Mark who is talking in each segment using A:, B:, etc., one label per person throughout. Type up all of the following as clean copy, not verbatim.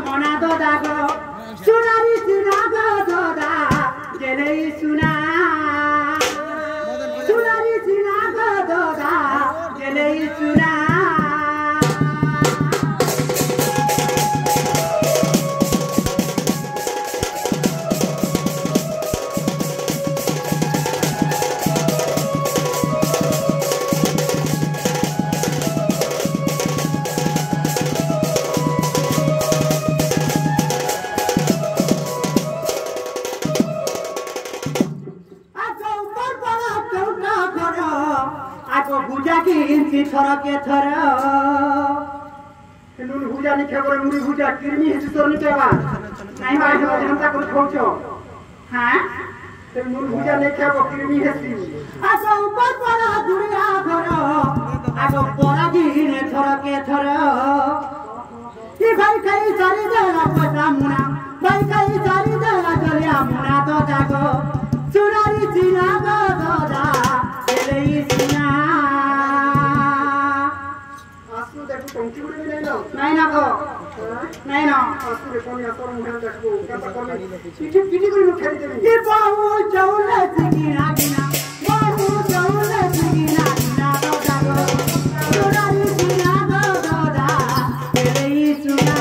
A: মনা দদা গো সোনারি সোনা গো দদা গেলেই সোনা সোনারি সোনা গো দদা গেলেই সোনা थरके थर नून भुजा नहीं खेबर मुड़ी भुजा किरमी हिच तोर नहीं केबा नहीं भाई हो जनता को खोचो हां ते नून भुजा नहीं खेबो किरमी हेसी आसो ऊपर पड़ा दुनिया घर आगो पड़ा गिने थरके थर ई भाई खाई सारी देला पटा मुना भाई खाई सारी देला चलिया मुना तो जागो सुनारी सीना गो गोदा एलेई सीना नहीं ना को नहीं ना आसुरे कोनी आसुर मुहान देखबो केता करबे पिटी पिटी করে মুখে দিবি এ বাহু চৌলে সিগিনা গিনা বাহু চৌলে সিগিনা গিনা তো জাগো সোনারি সিনা গো গোদা এলেই সুনা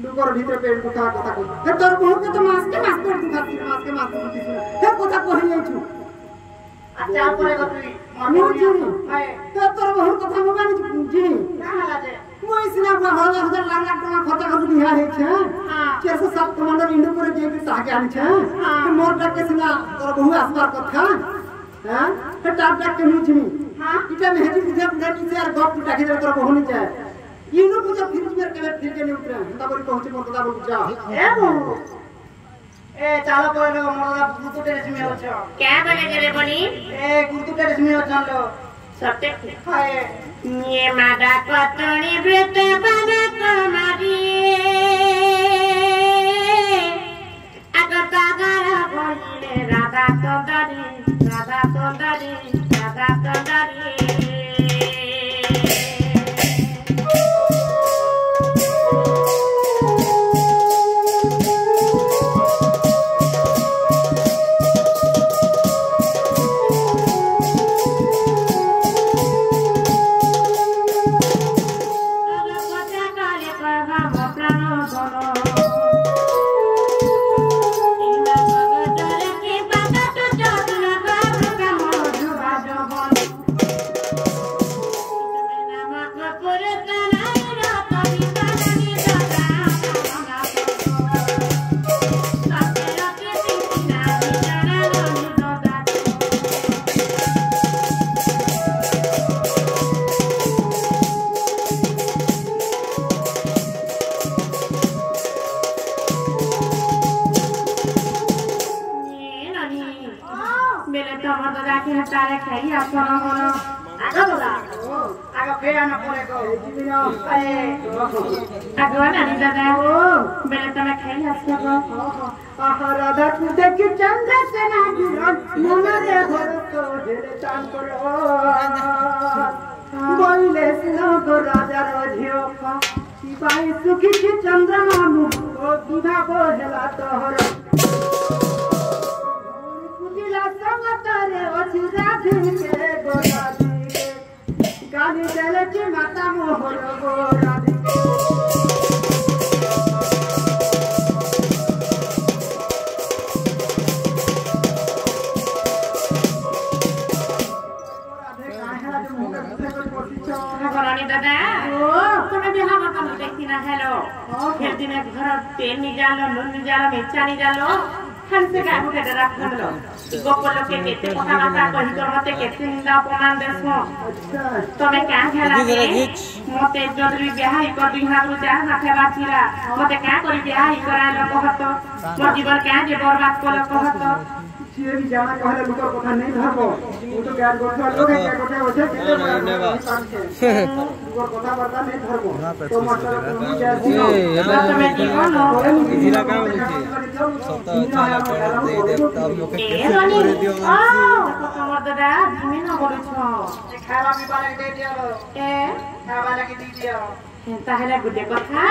A: लुकर भीतर पेट को कथा को हे तोर बहुत के तो मास के पेट दुखाती मास के हे कथा कहि जाइछु अच्छा परे गतुई मनु जी हाय तो तोर बहुत कथा मोबाइल जी ना हला जे मोई सिना 1000 लाख टका खर्च कर दिया है छे हां 407 कमांडर इंडो करे जे भी ताके आन छे हां मोर तक के सिना तोर बहुत आसबार कथा हां हे टाप टाप के नुची हां इटा मेहदी बुझे बुझे से यार गप टाके तोर बहुत नहीं चाहे इनो पूजा फिर फिर के नहीं उतरा हंदा बड़ी पहुंचे मोर कदा बोल जा ए बो ए चालो कोइलो मोर गुतु टेरेस में होछो क्या बने करे बनी ए गुतु टेरेस में होछन लो सत्य हाय ये माडा कतणी व्रत बना कमारी अगता गारा बोले राधा तो दरी राधा तो दरी राधा तो दरी
B: आगे खाई आसना होना आगे बोला आगे फेरा न पड़ेगा आगे नानी दादा बेले तमे खाई आसना
A: आहा राधा तू देख चंद्र से ना गिरन मनरे घर तो हेरे चांद करो बोले सिनो को राजा रोझियो का सिपाही सुखी की चंद्रमा मु ओ विवाह को हेला तोहर कुदिला संगतरे अछि राधे के गोरादी गाली देले की माता मोहर गोरादी
B: दादा तुम्हें भी हम अपन देखती ना हेलो फिर दिन घर तेल नहीं जालो नून नहीं जालो मिर्चा नहीं जालो हमसे क्या हो गया रख लो गोपाल के केते पता माता कही कर मते केते निंदा अपमान देसो तुम्हें क्या खेला के मते जदरी बियाह कर दी हाथ जा नाथे बाछीला मते क्या करी बियाह करा लो कहत मोर जीवन क्या जे बर्बाद कर कहत
A: ये भी जाना कहले मुकर कथा नहीं धरबो वो तो ज्ञान गोठा लोग है क्या कथा होछे केते मुकर कथा बता नहीं धरबो तो मास्टर को जासी
B: तुम्हें जीवन
C: जिला का बोलछी सप्ताह चला पर दे तब मोके करे दियो
B: तमर दादा धीमे न बोलछ
A: खावा भी वाले दे दियो
B: ए
A: खावा लगे दी दियो
B: ताहले गुडे कथा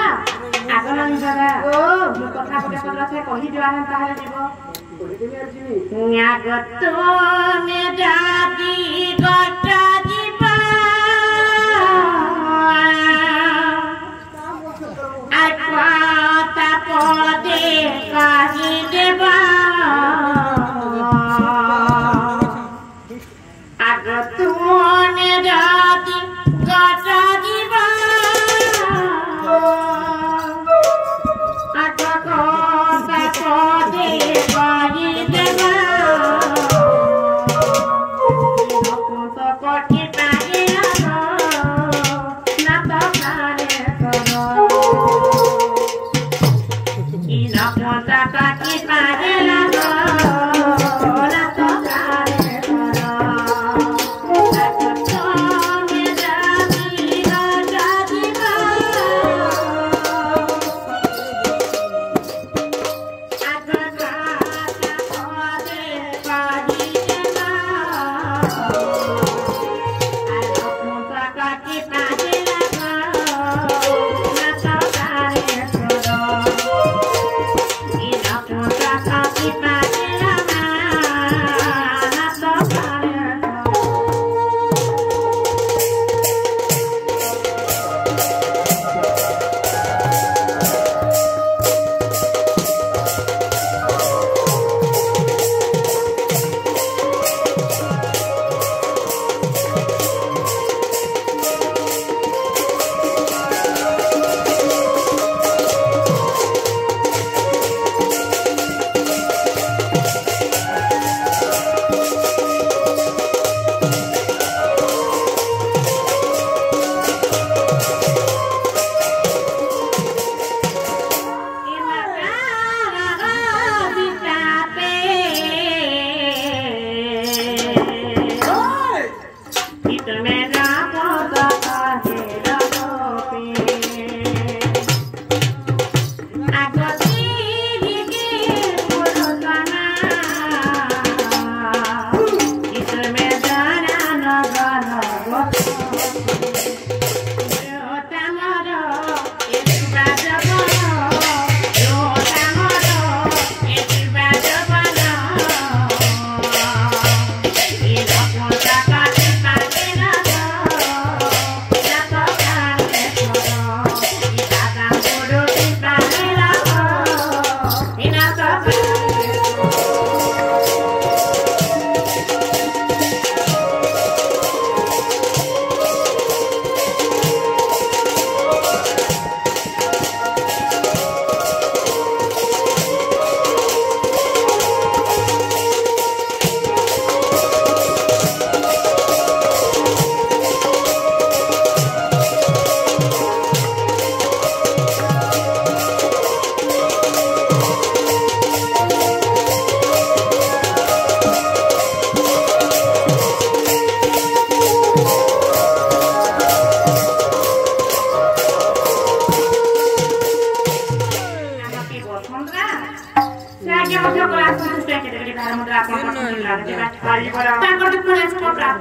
B: आगला दादा ओ कथा गुडे पदरसे कहि दिवा हम ताहले जीव न्यागत में दादी गटा जीवा आत्मा पदे काहि देवा आगत में दादी गटा जीवा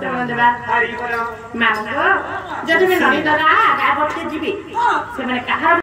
B: निमंत्रण देबा मामू को जदि में ननी दादा गाय बटे जीबी से माने कहार